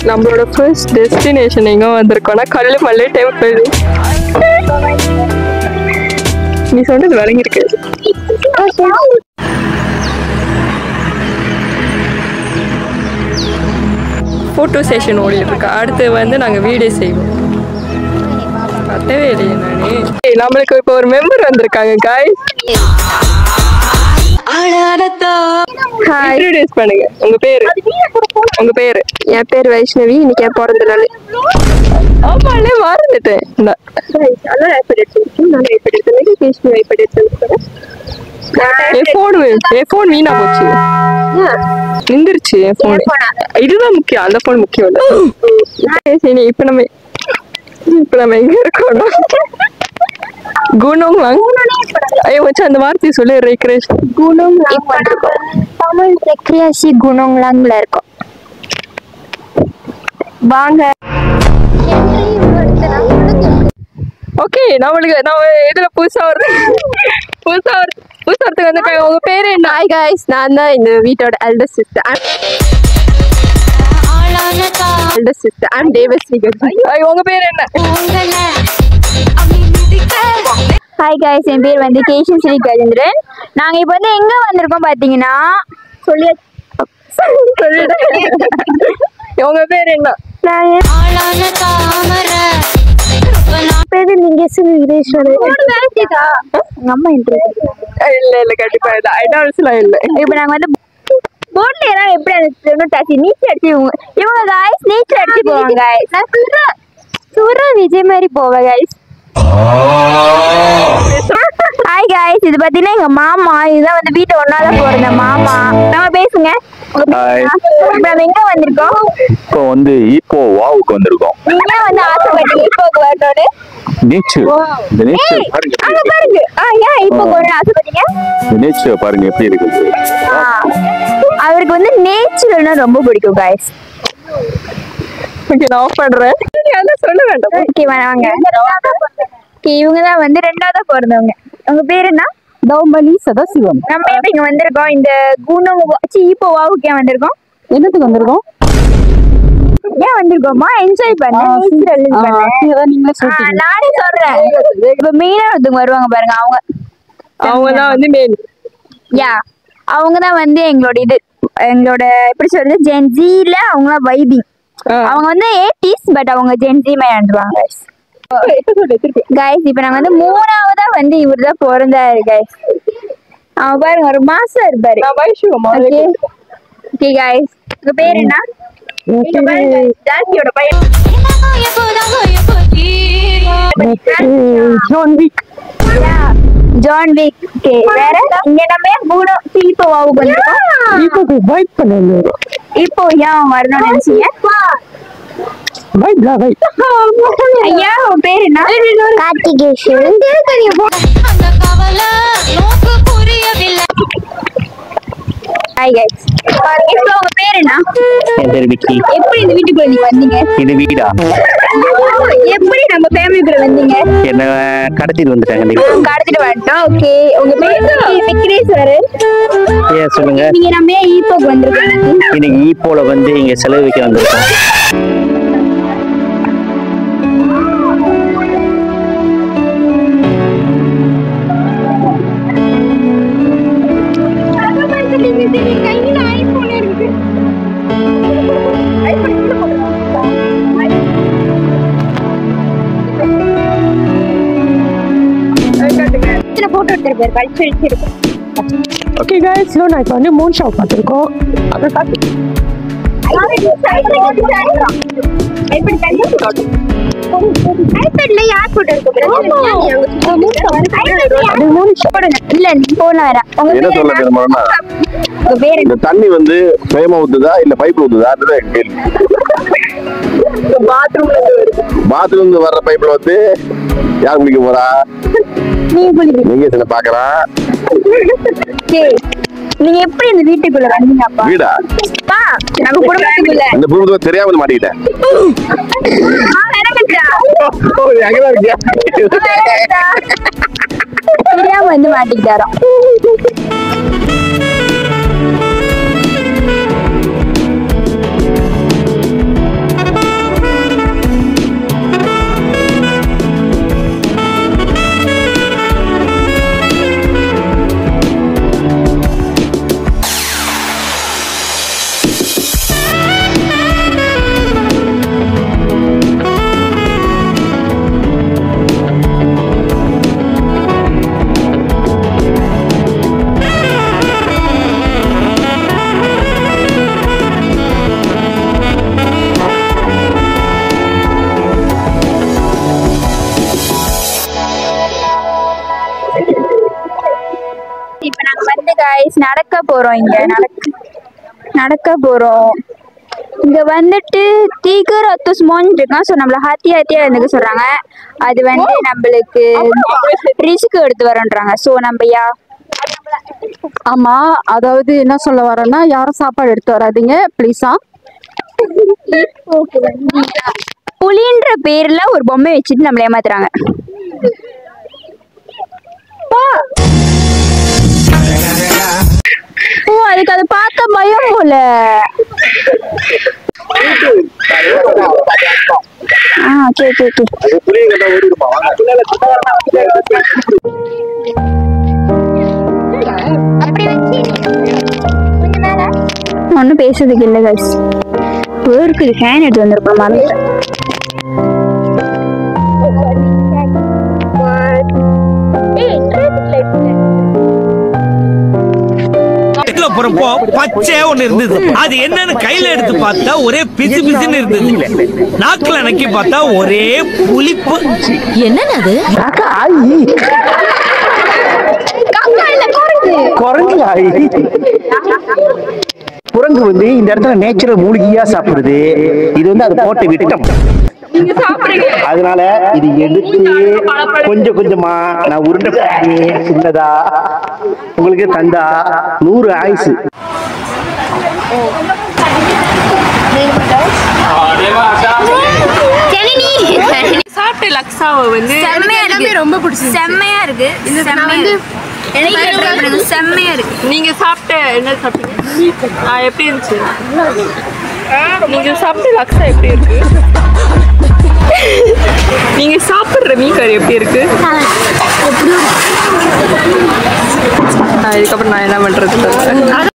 நம்மளோட first destination எங்க வந்திருக்கோம்னா கல்லுமலை temple. நீ சொன்னது விளங்கிருக்கு. ஃபோட்டோ செஷன் ஓடிட்டு இருக்கா. அடுத்து வந்து நாங்க வீடியோ செய்வோம். கட்டவே இல்லையே நானே. நம்மளுக்கு இப்போ ஒரு மெம்பர் வந்திருக்காங்க காய்ஸ். இன்ட்ரோடியூஸ் பண்ணுங்க. உங்க பேரு? உங்க பேரு? என் பேர் வைஷ்ணவி. இன்னைக்கு என் பிறந்த நாள். ஆமாலே மறந்துட்டேன். என் போன் வீணா போச்சு. நின்றுச்சு என் போன். இதுதான் முக்கியம். அந்த போன் முக்கியம் இல்ல. இப்ப நம்ம எங்க இருக்கோம்? குணோங்லாங். ஐயோ வச்சு அந்த வார்த்தையை சொல்லி ரெக்ரேஷ். குணோங்லாங் வந்திருக்கோம். தமிழ் ரெக்ரியாசி குணோங்லாங்ல இருக்கோம். வாங்க. ஓகே நம்ம இதுல புதுசா ஒருத்தங்க வந்திருக்காங்க. உங்க பேரு என்ன? ஹாய் गाइस, நான் தான் இந்த வீட்டோட எல்டர் சிஸ்டர். I'm தேவஸ்ரீ. உங்க பேர் என்ன? ஹாய் गाइस, என் பேர் வந்து கேஷன் ஸ்ரீ கஜேந்திரன். நாங்க இப்போ வந்து எங்க வந்திருக்கோம் பாத்தீங்கன்னா உங்க பேர் என்ன? பேரு லிங்கேஸ்வரி வீரேஸ்வரன். அம்மா இல்ல கண்டிப்பா இல்ல. ஐடால்ஸ்லாம் இல்ல. இப்ப நாங்க வந்து போட்ல ஏறா எப்படி டாக்ஸி நீச்சல் அடிச்சு இவங்க गाइस நீச்சல் அடிச்சு போவாங்க गाइस. நான் சூரா விஜய் மாதிரி போவேன் गाइस. ஹாய் गाइस, இது பாத்தீங்கன்னா எங்க மாமா. இதுதான் வந்து வீட்டை ஒன்னால போறத மாமா. நம்ம பேசுங்க. நம்ம எங்க வந்திருக்கோம்? இப்போ வந்து ஈப்போ வாவுக்கு வந்திருக்கோம். நீங்க வந்து ஆசைப்பட்டீங்க ஈப்போக்கு வரணும்னு. நேச்சர் இந்த நேச்சர் பாருங்க. அங்க பாருங்க. ஏன் ஈப்போக்கு வரணும்னு ஆசைப்பட்டீங்க? இந்த நேச்சர் பாருங்க எப்படி இருக்குது. அவருக்கு வந்து நேச்சர்னா ரொம்ப பிடிக்கும் गाइस. ஓகே நான் ஆஃப் பண்றேன். நீங்க சொல்ல வேண்டாம். ஓகே வாங்க. ஓகே இவங்க தான் வந்து ரெண்டாவதா பிறந்தவங்க. உங்க பேர் என்ன? தௌமலி சதாசிவம். நம்ம இப்ப இங்க வந்திருக்கோம் இந்த குணம் ஈப்போ வாவுக்கு ஏன் வந்திருக்கோம்? என்னத்துக்கு வந்திருக்கோம்? ஏன் வந்திருக்கோமா? என்ஜாய் பண்ண. நானே சொல்றேன். இப்ப மெயினா ஒருத்தவங்க வருவாங்க பாருங்க. அவங்க தான் வந்து மெயின். யா அவங்க தான் வந்து எங்களோட எப்படி சொல்றது ஜென்ஜில அவங்க வைபிங். அவங்க வந்து 80s பட் அவங்க ஜென்ஜி மாதிரி வந்துருவாங்க गाइस. இப்ப நாங்க வந்து மூணாவதா வந்து இவர்தான் பிறந்தாரு गाइस. அவன் பாருங்க ஒரு மாசம் இருப்பாரு. ஓகே गाइस, உங்க பேர் என்ன? ஜான்வியோட பையன் ஜான் விக். ஓகே வேற இங்க நம்ம மூணு இப்போ வாவுக்கு வந்திருக்கோம். இப்போ பைக் பண்ணல. இப்போ ஏன் வரணும்னு நினைச்சீங்க? ஐயா உன் பேர் என்ன? கார்த்திகேஷன். ஹாய் गाइस, இப்போ உங்க பேர் என்ன? என் பேர் விக்கி. எப்படி இந்த வீட்டுக்குள்ள நீங்க வந்தீங்க? இது வீடா? எப்படி நம்ம ஃபேமிலிக்குள்ள வந்தீங்க? என்ன கடத்திட்டு வந்துட்டாங்க. கடத்திட்டு வந்துட்டோம். ஓகே உங்க பேர் விக்ரேஸ்வரன். சொல்லுங்க. நீங்க நம்ம ஈப்போக்கு வந்திருக்கோம். இன்னைக்கு ஈப்போல வந்து இங்க செலவு வைக்க வந்திருக்கோம். ஓகே गाइस, நான் இப்போ வந்து மூன் ஷாப் பார்த்துருக்கோம். ஐபேட்ல யார் போட்டோ இருக்கு? இல்ல நீ போன வேற. என்ன சொல்ல வேணும்னா இந்த தண்ணி வந்து பிரேமா ஊத்துதா இல்ல பைப் ஊத்துதா அதுதான் கேள்வி. பாத்ரூம்ல இருந்து வர்ற பைப்ல வந்து யார் குளிக்க போறா? நீங்க சில பாக்குறா. நீங்க எப்படி இந்த வீட்டுக்குள்ள வந்தீங்கப்பா? வீடா? பா, நம்ம குடும்பத்துக்குள்ள. இந்த குடும்பத்துல தெரியாம வந்து மாட்டிக்கிட்டேன். எங்கதான் இருக்கியா? தெரியாம வந்து மாட்டிக்கிட்டாரோ. இப்ப நாங்க வந்து guys நடக்க போறோம். இங்க நடக்க போறோம். இங்க வந்துட்டு 300 months இருக்கான். சோ நம்மள ஹாத்தியா இருந்துக்க சொல்றாங்க. அது வந்து நம்மளுக்கு ரிஸ்க் எடுத்து வரன்றாங்க. சோ நம்ம ஆமா, அதாவது என்ன சொல்ல வரேன்னா யாரும் சாப்பாடு எடுத்து வராதீங்க ப்ளீஸா. புலின்ற பேர்ல ஒரு பொம்மை வச்சுட்டு நம்மள ஏமாத்துறாங்க. ஓ, அதுக்கு அதை பார்க்க பயம் போல. ஒன்னும் பேசுறதுக்கு இல்ல guys. வேர்க்கு ஃபேன் எடுத்து வந்திருப்போம் மறந்துட்டேன். போறப்போ பச்சை ஒண்ணு இருந்தது. அது என்னன்னு கையில எடுத்து பார்த்தா ஒரே பிசு பிசுன்னு இருந்தது. நாக்குல நக்கி பார்த்தா ஒரே புளிப்பு. என்னது குரங்கு வந்து இந்த இடத்துல நேச்சுரல் மூலிகையா சாப்பிடுது. இது வந்து அது போட்டு விட்டம். அதனால இது எடுத்து கொஞ்சம் கொஞ்சமா நான் உருண்டை சின்னதா உங்களுக்கு தந்தா 100 ஆயுசு. சாப்பிட்ட லக்ஸாவை வந்து ரொம்ப பிடிச்சது. செம்மையா இருக்கு. செம்மையா இருக்கு. நீங்க சாப்பிட்ட என்ன சாப்பிட்டீங்க? எப்படி இருந்துச்சு? நீங்க சாப்பிட்ட லக்ஸா எப்படி இருக்கு? நீங்க சாப்பிடுற மீன் கறி எப்படி இருக்கு? இதுக்கப்புறம் நான் என்ன பண்றது?